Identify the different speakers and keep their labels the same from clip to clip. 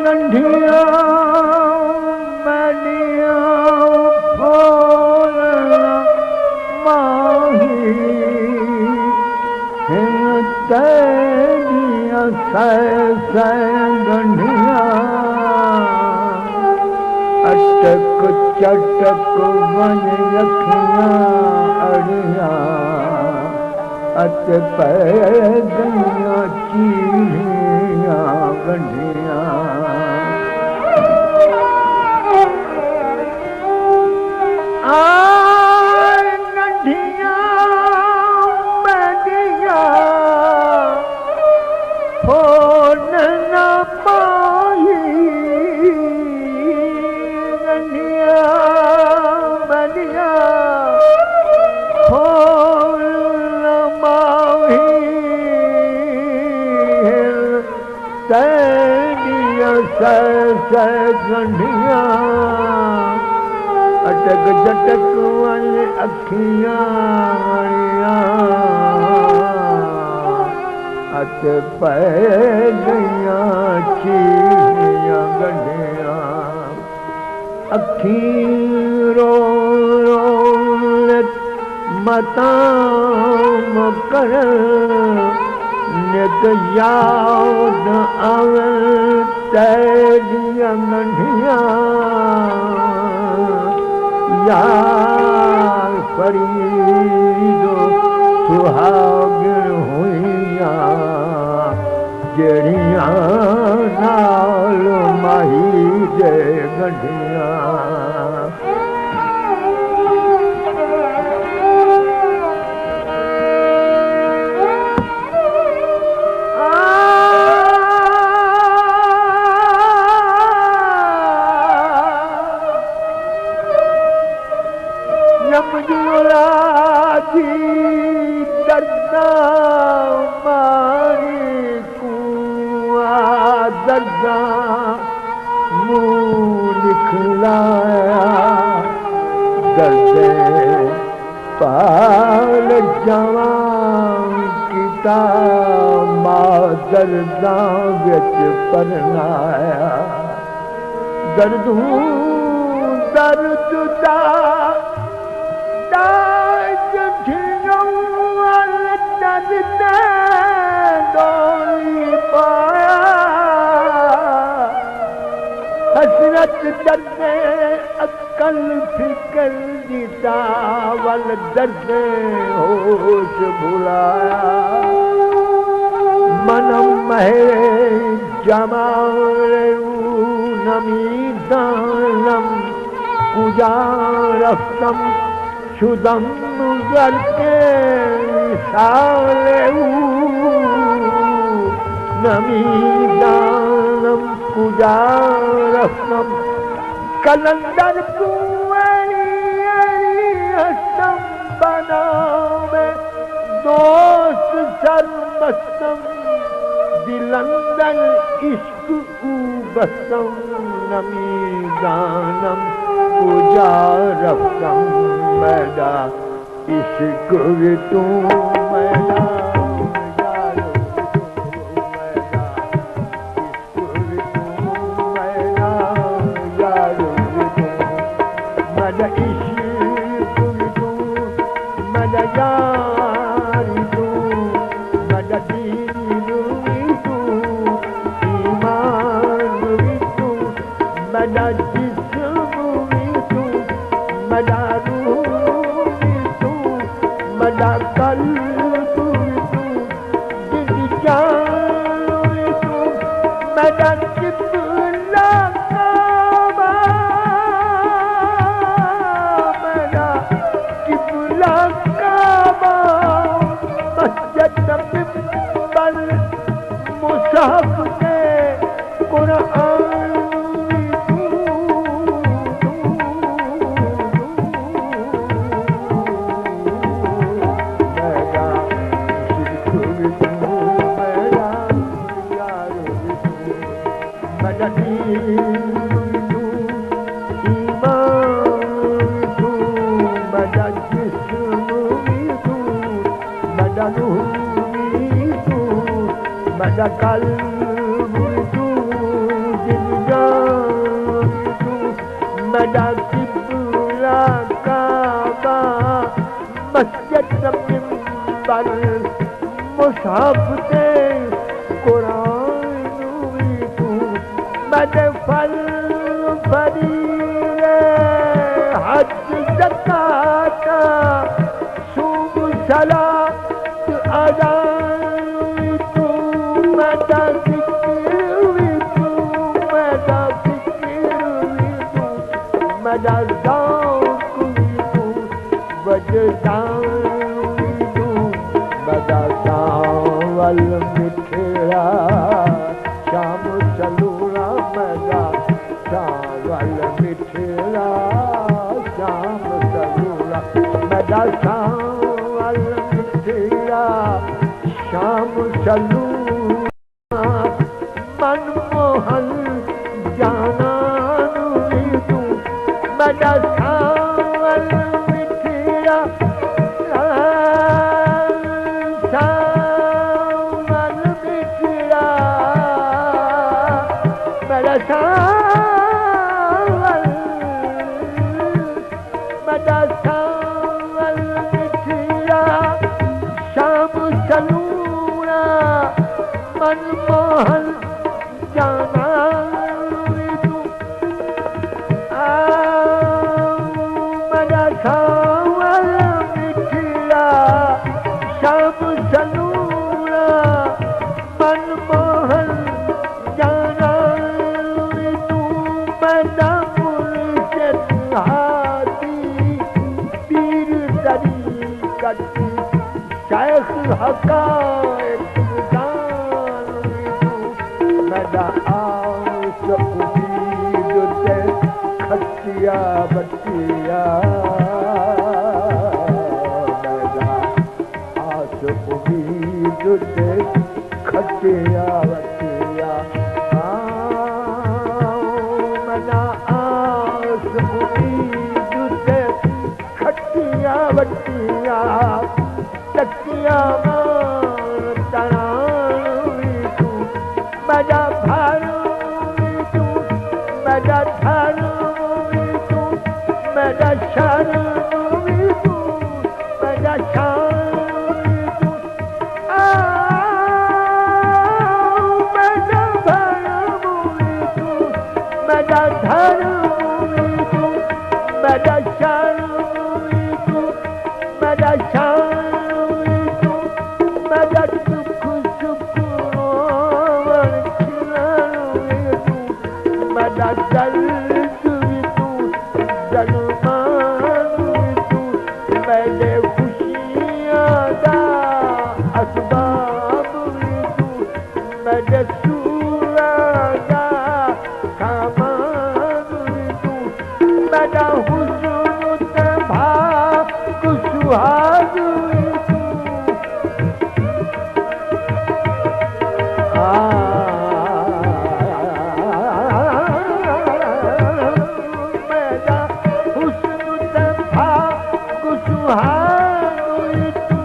Speaker 1: नंढिया मैलिया फूल माही हिन तेरिया सै गंढिया अटक चटक वन रखिया अड़िया अत पैदलिया चीढ़िया गंढिया नंढिया मैलिया फोन न पाई नंढिया मैलिया फोन न पाई तेरिया सै गंढिया अटक झटक वाले अखियां अत पै गईया चीढ़िया गंढिया अखी रो मताम कर नित याद आवे तेरिया गंढिया यार फरीदो सुहागिन हुइया जड़िया नाल माही दे गंढिया नमजूला जी दर्दा मारी कुआ दर्दा मुँह निखलाया दर्दे पाल जवान किता मां दर्दा विच परनाया दर्दू दर्द दा हसरत दर्दे अकल फिकर जीता वल दर्दे होश भुलाया मनम महे जमाले नमी दानम पूजा रफ्तम शुदम करके साले नमी दानम पूजा रफ्तम कलंदर कुंवरी हसम बनावे दोस्त सरमस्तम दिलंदर इश्क बसम नमी दानम पूजा रफ्तम मैदा इश्क तू मैदा Mada kalbu मेरा किबला काबा मस्जिद मिंबर मुसहफ ते कुरान भी तू मेरे फल फरीरे हज ज़कात सूब सलात अज़ान भी तू मेरा ज़िक्र भी तू मेरा फ़िक्र भी तू मेरा ज़ौक़ भी तू वजदान भी तू मेरा सावल मिठड़ा शाम चलूरा मेरा सावल मिठड़ा शाम चलूरा मेरा सावल मिठड़ा शाम चलूरा मनमोहन जानान भी तू मेरा सावल मिठड़ा सावल मिठड़ा मेरा सावल मेरा सावल मिठड़ा शाम चलूरा मनमोहन जाना तू मेरा सावल मिठड़ा शाम चलूरा मनमोहन जाना तू मेरा मुर्शिद हादी पीर तरीक़त शेख हक़ाइक़ जान तू मेरा आशिक़ उम्मीद ते खटिया बटिया मेरा आशिक़ उम्मीद ते खटिया बटिया मेरा आशिक़ उम्मीद ते खटिया बटिया तकिया मान तरान भी तू मेरा भार भी तू मेरा धन भी तू मेरा शान भी तू मेरा शान भी तू मेरा भार भी तू मेरा धन भी तू मेरा शान भी तू मेरा शान मेरा दुख सुख रोवन खिलान भी तू मेरा दर्द भी तू दरमान भी तू मेरे खुशियाँ दा असबाब भी तू मेरे सूरा दा सामान भी तू मेरा हुस्न ते भाग सुहाग भी तू मेरा हुस्न ते भाग सुहाग भी तू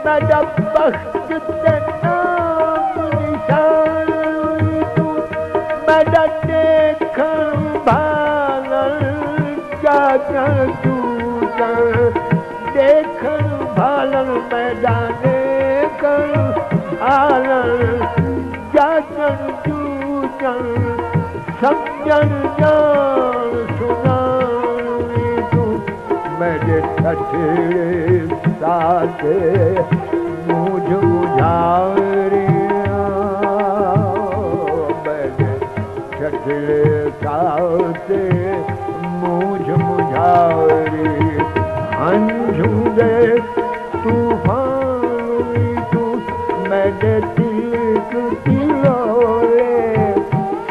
Speaker 1: मेरा बख्त ते नाम निशान भी तू मेरा देखन भालन जागन तूजन देखन भालन मेरा देखन भालन जागन तूजन समझन जान सुनान भी तू मेरे ठठे साथे मुझ मुझारिया मेरे ठठे साथे मुझ मुझारी अंजुदे तूफान भी तू मेरे दिल की लोले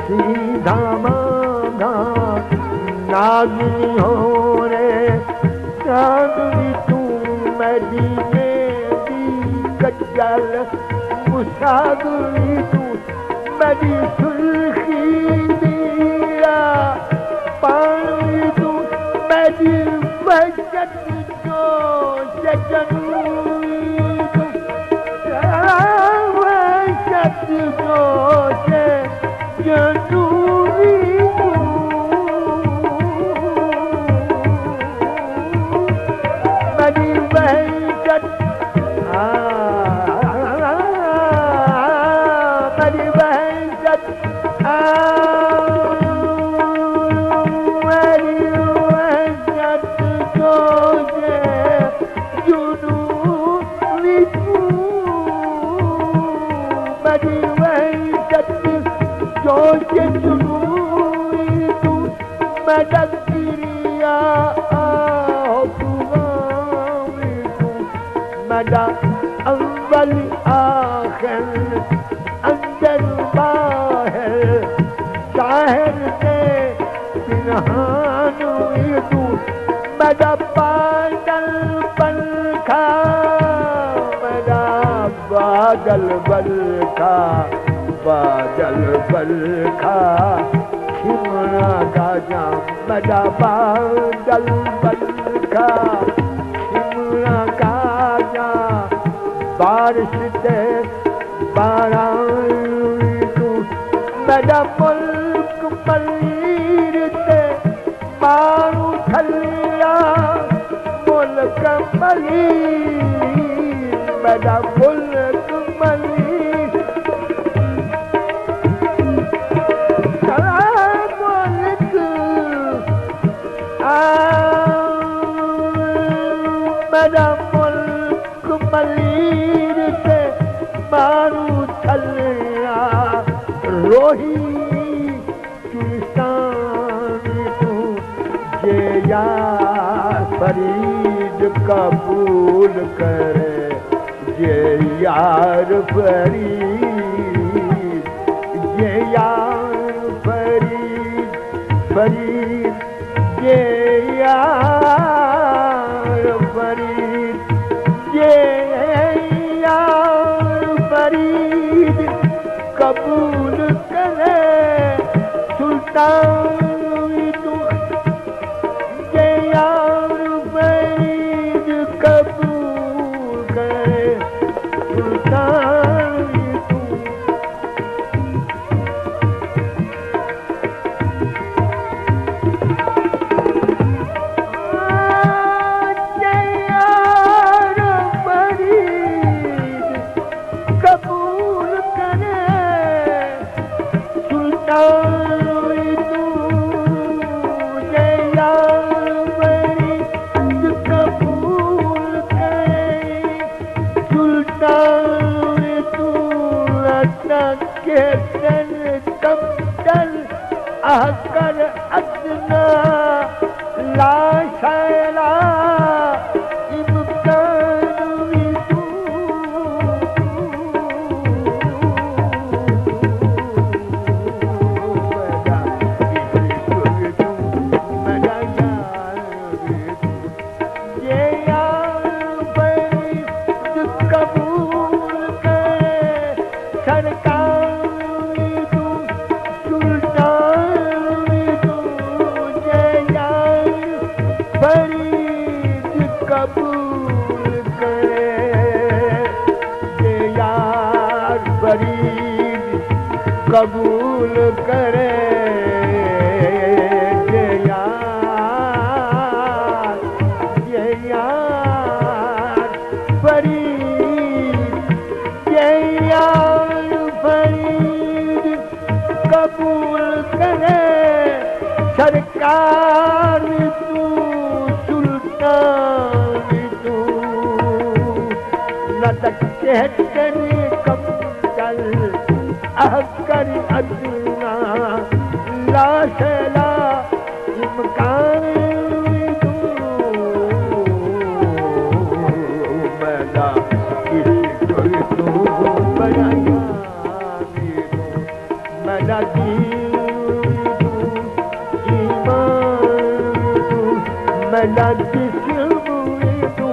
Speaker 1: सीधा मांगा नागिनी हो रे नागिनी तू मदीने दी गजल मुसागरी तू मेरी सुर्खी दिया पानी तू मेरी वजत जो सजनूरी तू वजत जो सजनूरी तू मेरी वहशत मेरी वहशत जोशे जुनूनी तू मेरी वहशत जोशे जुनूनी तू मदद किरिया मदा अव्वल आखिर अंदर बाहर जाहिर से पिनहान तू मदा बादल बलखा मदा बादल बलखा बादल बलखा शिमला का जाम मदा बादल बलखा शिमला का बारिश ते बारां तू मेरा मुल्क मलीर ते मारू थलिया मुल्क मलीर मेरा मुल्क मलीर मुल्क मेरा मुल्क मलीर से मारू थलिया रोही चुलिस्तान तू जे यार फरीद कबूल करे जे यार फरीद जे यार फरीद फरीद जे यार फरीद जे यार फरीद कबूल करे सुल्तान तू जे यार फरीद कबूल करे सुल्तान तू अहकर अदना ला शैला इम्कान तू मेरा ये यार फरीद कबूल करे सरकार तू सुल्तान फरीद कबूल करे जे यार फरीद कबूल करे जे यार फरीद जे यार फरीद कबूल करे सरकार तू सुल्तान तू न कहते कम चल अहकर अदना ला शैला इम्कान तू मेरा इश्क तू बनाया मेरा मेरा जिस्म तू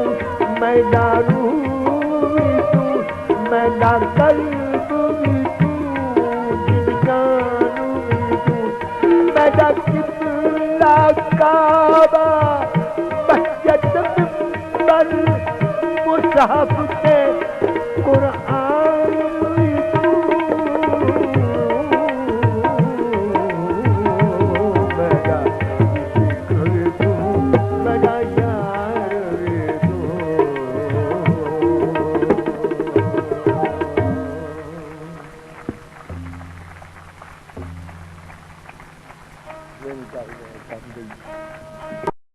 Speaker 1: मेरा रूह तू मेरा कल्ब तू जिंदगान तू मेरा किबला काबा मस्जिद मिंबर मुसहफ से कुरान तू मेरा Welcome, welcome.